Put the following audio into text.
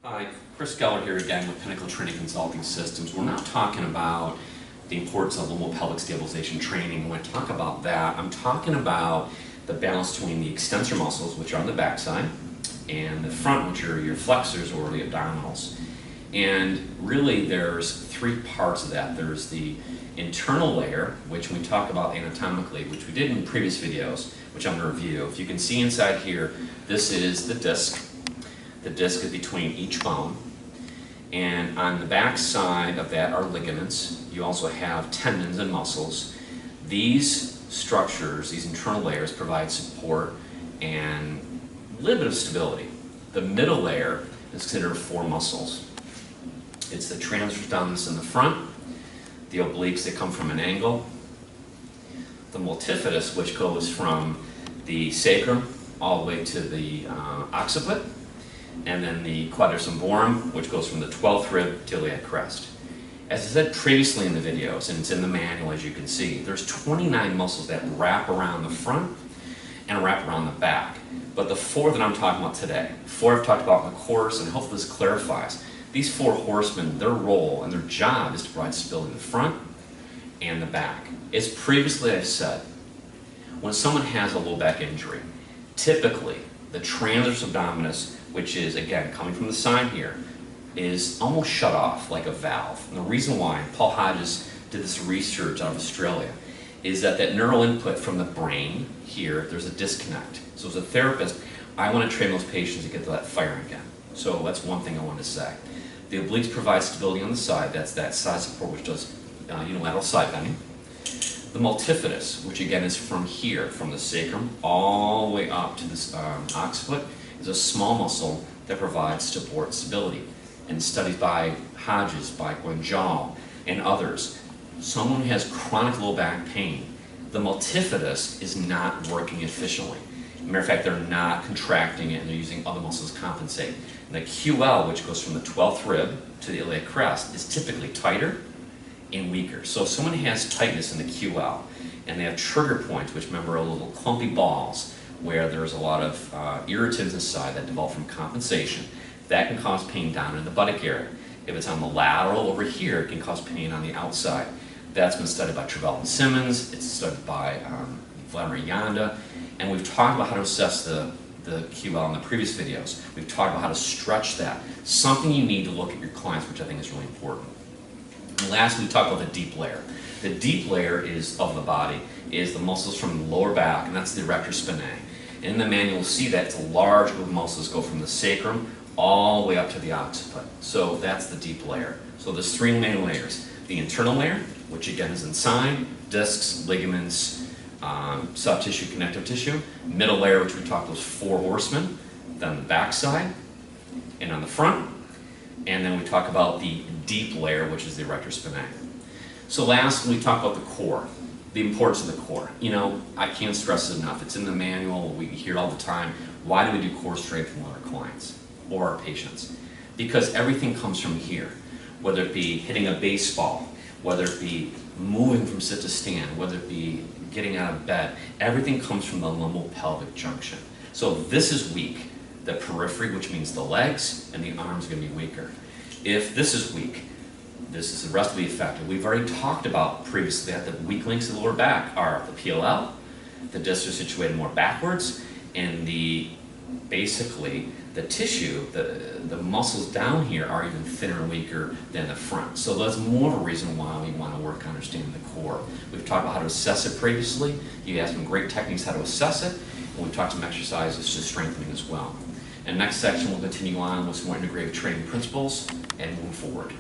Hi, Chris Geller here again with Pinnacle Training Consulting Systems. We're not talking about the importance of lumbopelvic stabilization training. When I talk about that, I'm talking about the balance between the extensor muscles, which are on the backside, and the front, which are your flexors or the abdominals. And really there's three parts of that. There's the internal layer, which we talk about anatomically, which we did in previous videos, which I'm going to review. If you can see inside here, this is the disc. The disc is between each bone, and on the back side of that are ligaments. You also have tendons and muscles. These structures, these internal layers, provide support and a little bit of stability. The middle layer is considered four muscles. It's the transverse abdominis in the front, the obliques that come from an angle, the multifidus, which goes from the sacrum all the way to the occiput, and then the quadratus lumborum, which goes from the 12th rib to the iliac crest. As I said previously in the videos, and it's in the manual as you can see, there's 29 muscles that wrap around the front and wrap around the back. But the four that I'm talking about today, four I've talked about in the course, and hopefully this clarifies. These four horsemen, their role and their job is to provide stability in the front and the back. As previously I've said, when someone has a low back injury, typically the transverse abdominis, which is, again, coming from the side here, is almost shut off like a valve. And the reason why, Paul Hodges did this research out of Australia, is that neural input from the brain here, there's a disconnect. So as a therapist, I want to train those patients to get to that firing again. So that's one thing I wanted to say. The obliques provide stability on the side. That's that side support which does unilateral side bending. The multifidus, which again is from here, from the sacrum all the way up to this occiput, is a small muscle that provides support and stability. And studies by Hodges, by Guanjal, and others, someone who has chronic low back pain, the multifidus is not working efficiently. As a matter of fact, they're not contracting it and they're using other muscles to compensate. And the QL, which goes from the 12th rib to the iliac crest, is typically tighter and weaker. So if someone has tightness in the QL and they have trigger points, which remember are little clumpy balls where there's a lot of irritants inside that develop from compensation, that can cause pain down in the buttock area. If it's on the lateral over here, it can cause pain on the outside. That's been studied by Travell and Simmons, it's studied by Vladimir Yanda, and we've talked about how to assess the QL in the previous videos. We've talked about how to stretch that. Something you need to look at your clients, which I think is really important. And lastly, we talked about the deep layer. The deep layer of the body is the muscles from the lower back, and that's the erector spinae. In the manual, you'll see that it's a large group of muscles go from the sacrum all the way up to the occiput. So that's the deep layer. So there's three main layers. The internal layer, which again is inside, discs, ligaments, soft tissue, connective tissue. Middle layer, which we talked those four horsemen. Then the back side, and on the front. And then we talk about the deep layer, which is the erector spinae. So last, we talk about the core. The importance of the core. You know, I can't stress it enough. It's in the manual. We hear it all the time. Why do we do core strengthening with our clients or our patients? Because everything comes from here. Whether it be hitting a baseball, whether it be moving from sit to stand, whether it be getting out of bed, everything comes from the lumbopelvic junction. So if this is weak, the periphery, which means the legs and the arms, are going to be weaker. If this is weak, this is the rest will be affected. We've already talked about previously that the weak links of the lower back are the PLL, the discs are situated more backwards, and basically the tissue, the muscles down here are even thinner and weaker than the front. So that's more of a reason why we want to work on understanding the core. We've talked about how to assess it previously. You have some great techniques how to assess it, and we've talked some exercises to strengthening as well. And next section we'll continue on with some more integrative training principles and move forward.